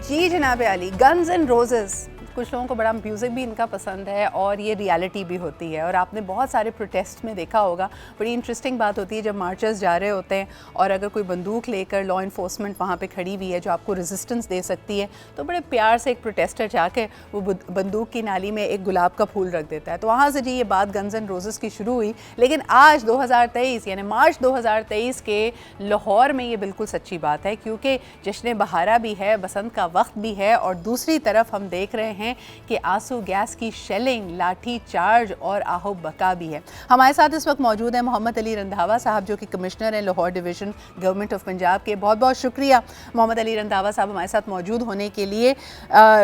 जी जनाब Ali, guns and roses, कुछ लोगों को बड़ा म्यूज़िक भी इनका पसंद है और ये रियलिटी भी होती है। और आपने बहुत सारे प्रोटेस्ट में देखा होगा, बड़ी इंटरेस्टिंग बात होती है जब मार्चर्स जा रहे होते हैं और अगर कोई बंदूक लेकर लॉ इन्फोर्समेंट वहाँ पे खड़ी हुई है जो आपको रेजिस्टेंस दे सकती है, तो बड़े प्यार से एक प्रोटेस्टर जाके वो बंदूक की नाली में एक गुलाब का फूल रख देता है। तो वहाँ से जी ये बात गन्स एंड रोजेस की शुरू हुई। लेकिन आज 2023 यानी मार्च 2023 के लाहौर में ये बिल्कुल सच्ची बात है, क्योंकि जश्न बहारा भी है, बसंत का वक्त भी है और दूसरी तरफ हम देख रहे हैं कि आंसू गैस की शेलिंग, लाठी चार्ज और आहो बका भी है। हमारे साथ इस वक्त मौजूद है मोहम्मद अली रंधावा साहब, जो कि कमिश्नर हैं Lahore division government of Punjab के। बहुत बहुत शुक्रिया मोहम्मद अली रंधावा साहब हमारे साथ मौजूद होने के लिए।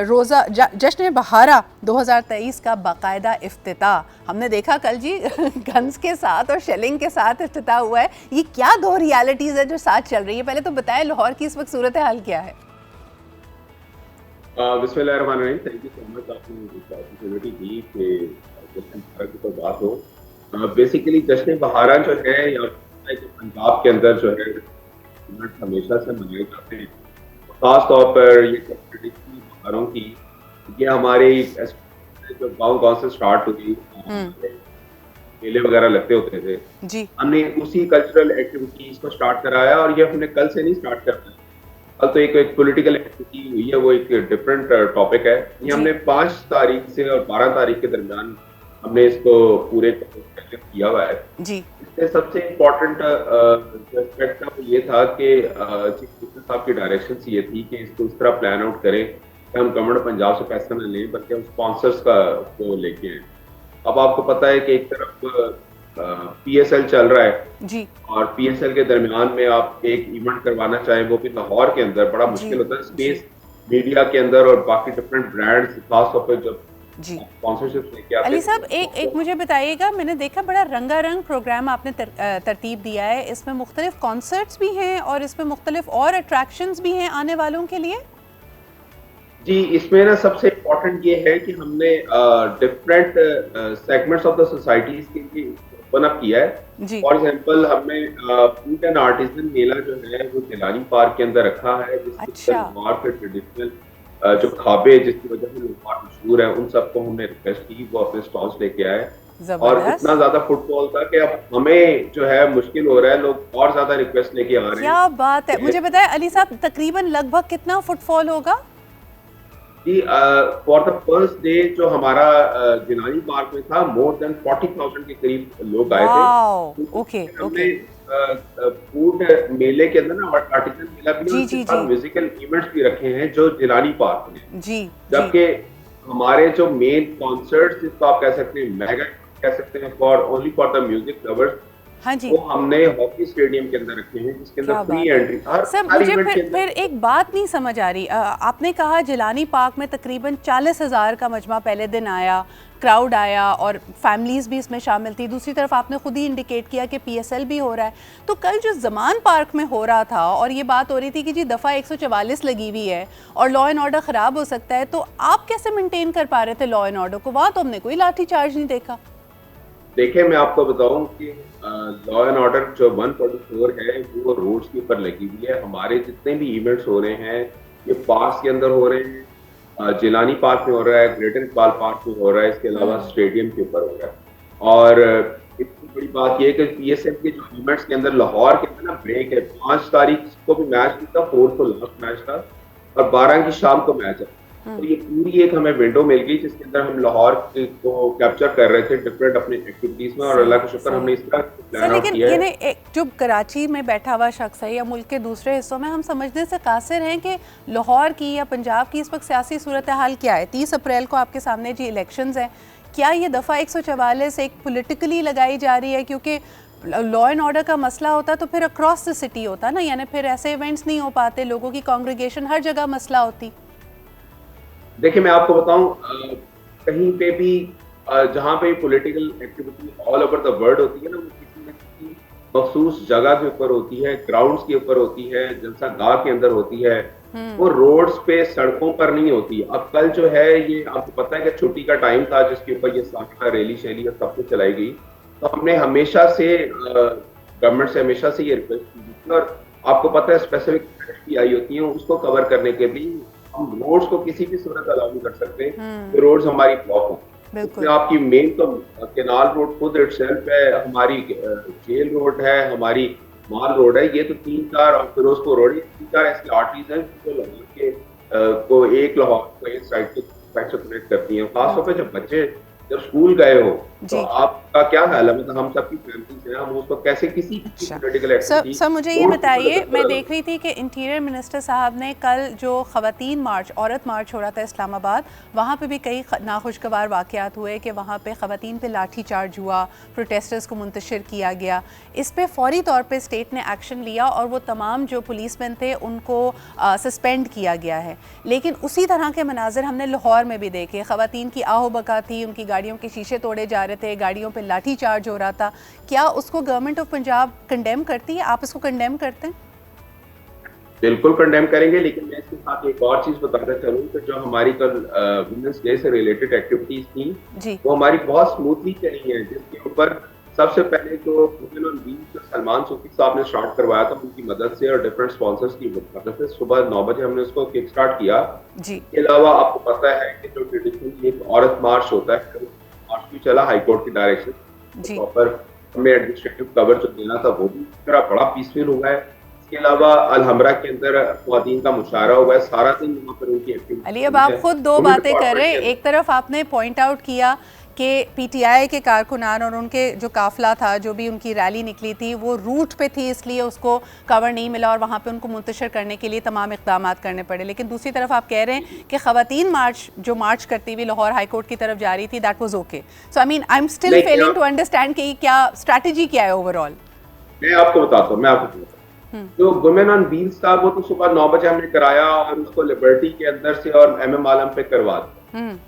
रोज़ा जश्न बहारा 2023 का बाकायदा इफ्तिताह हमने देखा कल जी गन्स के साथ और शेलिंग के साथ इफ्तिताह हुआ है। ये क्या दो रियलिटीज़ है जो साथ चल रही है? पहले तो बताएं लाहौर की इस वक्त सूरत हाल क्या है? बिस्मिल्लाहिर्रहमानिर्रहीम। थैंक यू सो मच, आपने मुझे अपॉर्चुनिटी दी कि जश्न बहारा की कोई बात हो। बेसिकली जश्न बहारा जो है या पंजाब के अंदर जो है हमेशा से मनाए जाते हैं। खास तौर पर ये ट्रेडिशनल बहारों की ये हमारे जो गांव गांव से स्टार्ट हुई, मेले वगैरह लगते होते थे जी। हमने उसी कल्चरल एक्टिविटीज को स्टार्ट कराया और ये हमने कल से नहीं स्टार्ट करना। कल तो एक पॉलिटिकल एक्टिविटी हुई है, वो एक डिफरेंट टॉपिक है। ये हमने 5 तारीख से और 12 तारीख के दरमियान हमने इसको पूरे किया हुआ है जी। इसमें सबसे इम्पोर्टेंट एस्पेक्ट था वो ये था कि चीफ मिनिस्टर साहब की डायरेक्शन ये थी कि इसको इस तरह प्लान आउट करें कि हम गवर्नमेंट पंजाब से पैसा न लें बल्कि हम स्पॉन्सर्स का को लेके आए। अब आपको पता है कि एक तरफ पीएसएल चल रहा है जी। और पीएसएल के दरमियान में आप एक इवेंट करवाना चाहें वो भी लाहौर के अंदर, बड़ा मुश्किल होता है। स्पेस मीडिया के अंदर और बाकी डिफरेंट ब्रांड्स खास तौर पर जब जी। स्पॉन्सरशिप लेके आते हैं। अली साहब एक मुझे बताइएगा, मैंने देखा बड़ा रंगारंग प्रोग्राम आपने तरतीब दिया है, इसमें मुख्तलिफ कॉन्सर्ट्स भी हैं और इसमें मुख्तलिफ और अट्रैक्शंस भी हैं आने वालों के लिए। जी, इसमें ना सबसे इम्पोर्टेंट ये है कि हमने different segments of the societies के लिए ओपन अप किया है। फॉर एग्जांपल हमने फूड एंड आर्टिजन मेला जो है वो जिलानी पार्क के अंदर रखा है, जिसके लाहौर के ट्रेडिशनल जो खाबे जिसकी वजह से लाहौर मशहूर है उन सबको हमने रिक्वेस्ट की वो अपने स्टॉल्स लेके आए। और इतना ज्यादा फुटफॉल था कि अब हमें जो है मुश्किल हो रहा है, लोग और ज्यादा रिक्वेस्ट लेके आ रहे हैं। क्या बात है, मुझे बताएं अली साहब तकरीबन लगभग कितना फुटफॉल होगा? जी, फॉर द फर्स्ट डे जो हमारा जिलानी पार्क में था, मोर देन 40,000 के करीब लोग आए थे। Okay okay. फूड मेले के अंदर ना आर्टिजन मेला भी और म्यूजिकल इवेंट्स भी रखे हैं जो जिलानी पार्क में। जी। जबकि हमारे जो मेन कॉन्सर्ट्स जिसको आप कह सकते हैं मेगा कह सकते हैं for only for the music lovers, हाँ जी, वो हमने हॉकी स्टेडियम के अंदर रखे हैं जिसके अंदर फ्री एंट्री। सर मुझे फिर एक बात नहीं समझ आ रही, आपने कहा जिलानी पार्क में तकरीबन 40,000 का मजमा पहले दिन आया, क्राउड आया और फैमिलीज भी इसमें शामिल थी। दूसरी तरफ आपने खुद ही इंडिकेट किया कि पीएसएल भी हो रहा है। तो कल जो जमान पार्क में हो रहा था और ये बात हो रही थी कि जी दफ़ा 144 लगी हुई है और लॉ एंड ऑर्डर ख़राब हो सकता है, तो आप कैसे मेंटेन कर पा रहे थे लॉ एंड ऑर्डर को? वहाँ तो हमने कोई लाठी चार्ज नहीं देखा। देखिए, मैं आपको बताऊं कि लॉ एंड ऑर्डर जो 144 है वो रोड्स के ऊपर लगी हुई है। हमारे जितने भी इवेंट्स हो रहे हैं ये पार्क के अंदर हो रहे हैं, जिलानी पार्क में हो रहा है, ग्रेटर इकबाल पार्क में हो रहा है, इसके अलावा स्टेडियम के ऊपर हो रहा है। और इतनी बड़ी बात यह है कि पीएसएल के जो इवेंट्स के अंदर लाहौर के अंदर ना ब्रेक है। 5 तारीख को भी मैच था, 4 को लास्ट मैच था और 12 की शाम को मैच है। तो ये पूरी एक हमें विंडो मिल गई जिसके अंदर हम लाहौर को कैप्चर कर रहे थे डिफरेंट अपने एक्टिविटीज में और अल्लाह का शुक्र हमने इस तरह प्लान आउट किया है। लेकिन एक जो कराची में बैठा हुआ शख्स है या मुल्क के दूसरे हिस्सों में, हम समझने से कासिर हैं कि लाहौर की या पंजाब की इस वक्त सियासी सूरत हाल क्या है। 30 अप्रैल को आपके सामने जी इलेक्शंस हैं, क्या ये दफ़ा 144 एक पॉलिटिकली लगाई जा रही है? क्योंकि लॉ एंड ऑर्डर का मसला होता तो फिर अक्रॉस द सिटी होता ना, यानी फिर ऐसे इवेंट्स नहीं हो पाते, लोगों की कांग्रेगेशन हर जगह मसला होती। देखिए, मैं आपको बताऊं, कहीं पे भी जहाँ पे political activity all over the world होती है ना, वो किसी न किसी मखसूस जगह के ऊपर होती है, ग्राउंड्स के ऊपर होती है, जलसागाह के अंदर होती है, वो रोड्स पे सड़कों पर नहीं होती। अब कल जो है ये आपको पता है कि छुट्टी का टाइम था जिसके ऊपर ये सारा रैली शैली सब कुछ चलाई गई। तो हमने हमेशा से गवर्नमेंट से हमेशा से ये रिक्वेस्ट की थी और आपको पता है स्पेसिफिक भी आई होती है उसको कवर करने के लिए हम रोड्स को किसी भी सूरत अलाउ नहीं कर सकते कि रोड्स हमारी ब्लॉक हो। बिल्कुल। इसमें आपकी मेन तो केनाल रोड खुद इटसेल्फ है, हमारी जेल रोड है, हमारी माल रोड है, ये तो 3-4 और फिरोजपुर रोड, ये 3-4 ऐसी आर्टरीज हैं जो लाहौर के को एक लाहौर को एक साइड से कनेक्ट करती हैं। खासतौर पे जब बच्चे जब स्कूल गए हो तो आपका क्या ख्याल है, मतलब हम सबकी फैमिलीज हैं, हम उसको कैसे किसी पॉलिटिकल एक्टिविटी। सर मुझे ये बताइए, मैं देख रही थी कि इंटीरियर मिनिस्टर साहब ने कल जो ख़वातीन मार्च, औरत मार्च हो रहा था इस्लामाबाद, वहाँ पे भी कई नाखुशगवार वाक़यात हुए कि वहाँ पे ख़वातीन पे लाठी चार्ज हुआ, प्रोटेस्टर्स को मुंतशिर किया गया। इस पे फ़ौरी तौर पे स्टेट ने एक्शन लिया और वो तमाम जो पुलिसमैन थे उनको सस्पेंड किया गया है। लेकिन उसी तरह के मनाजिर हमने लाहौर में भी देखे, ख़वातीन की आहो बका थी, उनकी गाड़ियों के शीशे तोड़े जा रहे थे, गाड़ियों पे लाठी चार्ज हो रहा था। क्या उसको गवर्नमेंट ऑफ पंजाब कंडेम करती है? आप इसको कंडेम करते हैं? बिल्कुल कंडेम करेंगे, लेकिन मैं इसके साथ एक और चीज बताना चलूँ कि जो हमारी कल वुमेन्स डे से रिलेटेड एक्टिविटीज थी वो हमारी बहुत स्मूथली चली है, जिसके ऊपर सबसे पहले जो वुमेन ऑन व्हील्स सलमान सूफी साहब ने स्टार्ट करवाया था उनकी मदद से और डिफरेंट स्पॉन्सर्स की मदद से सुबह 9 बजे हमने उसको किक स्टार्ट किया। इसके अलावा आपको पता है कि जो ट्रेडिशनली एक औरत मार्च होता है, मार्च भी चला हाईकोर्ट की डायरेक्शन, प्रॉपर हमें एडमिनिस्ट्रेटिव कवर जो देना था वो भी मेरा बड़ा पीसफुल हुआ है। इसके अलावा अलहमरा के अंदर ख्वातीन का मुशायरा हुआ है, सारा दिन वहाँ पर उनकी एक्टिविटी। अली, अब आप खुद दो बातें कर रहे हैं। एक तरफ आपने पॉइंट आउट किया कि पीटीआई के कारकुनान और उनके जो काफिला था, जो भी उनकी रैली निकली थी, वो रूट पे थी, इसलिए उसको कवर नहीं मिला और वहाँ पे उनको मुंतशिर करने के लिए तमाम इक़दाम करने पड़े। लेकिन दूसरी तरफ आप कह रहे हैं कि ख़वातीन मार्च जो मार्च करती हुई लाहौर हाई कोर्ट की तरफ जा रही थी, that was okay. So I mean I am still failing to understand कि क्या स्ट्रैटेजी क्या है ओवरऑल। मैं आपको बताता हूँ जो वुमेन ऑन व्हील्स था वो तो सुबह 9 बजे हमने कराया और उसको लिबर्टी के अंदर से और एमएम आलम पे करवा दिया।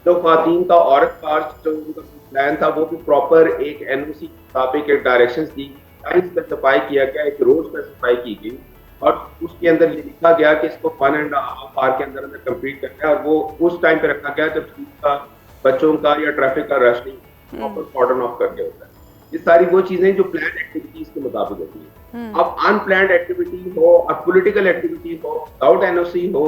जो ख्वातीन का औरत मार्च जो उनका प्लान था वो भी प्रॉपर एक एनओसी के मुताबिक एक डायरेक्शंस दी, स्पेसिफाई किया गया, एक रोड स्पेसिफाई की गई और उसके अंदर ये लिखा गया कि इसको 1.5 आवर के अंदर कंप्लीट करना है और वो उस टाइम पे रखा गया जब स्कूल का बच्चों का या ट्रैफिक का रश नहीं प्रॉपर कॉर्डन ऑफ करके होता है। ये सारी वो चीजें जो प्लान एक्टिविटीज के मुताबिक होती है। अब अनप्लान्ड एक्टिविटी हो और पॉलिटिकल एक्टिविटी हो विदाउट एनओसी हो,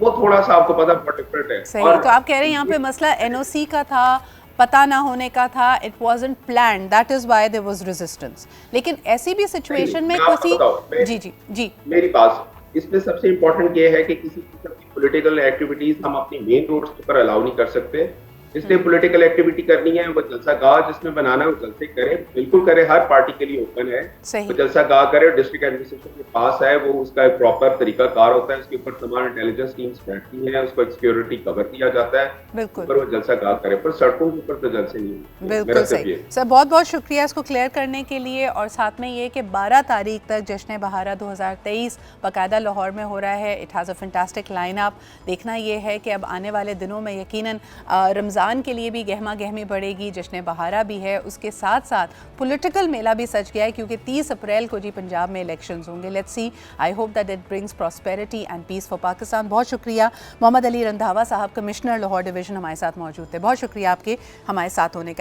वो थोड़ा सा आपको पता बहुत डिफरेंट है। सही, तो आप कह रहे हैं यहाँ पे मसला एनओसी का था, पता ना होने का था, it wasn't planned, that is why there was resistance. लेकिन ऐसी भी सिचुएशन में किसी जी मेरी बात इसमें सबसे इम्पोर्टेंट ये है कि किसी किस्म की पॉलिटिकल एक्टिविटीज हम अपनी मेन रोड्स पर अलाउ नहीं कर सकते। जिसने पॉलिटिकल एक्टिविटी करनी है वो जलसा गाह जिसमें बनाना है वो जलसे करे, बिल्कुल करे, हर पार्टी के लिए ओपन है। वो जलसा गाह करे, डिस्ट्रिक्ट एडमिनिस्ट्रेशन के पास है, वो उसका एक प्रॉपर तरीका कार होता है, उसके ऊपर तमाम इंटेलिजेंस टीम्स बैठती हैं, उसको एक सिक्योरिटी कवर दिया जाता है, पर वो जलसा गाह करे, पर सड़कों के ऊपर तो जलसे नहीं। बिल्कुल सही सर, बहुत बहुत शुक्रिया इसको क्लियर करने के लिए। और साथ में ये कि 12 तारीख तक जश्न बहारा 2023 बाकायदा लाहौर में हो रहा है। It has a fantastic line up. देखना ये है कि अब आने वाले दिनों में यकीनन रमज़ान के लिए भी गहमा गहमी बढ़ेगी, जश्न बहारा भी है, उसके साथ साथ पॉलिटिकल मेला भी सज गया है क्योंकि 30 अप्रैल को जी पंजाब में इलेक्शंस होंगे। Let's see, I hope that it brings prosperity and peace for Pakistan. बहुत शुक्रिया मोहम्मद अली रंधावा साहब, कमिश्नर लाहौर डिवीज़न हमारे साथ मौजूद थे। बहुत शुक्रिया आपके हमारे साथ होने का।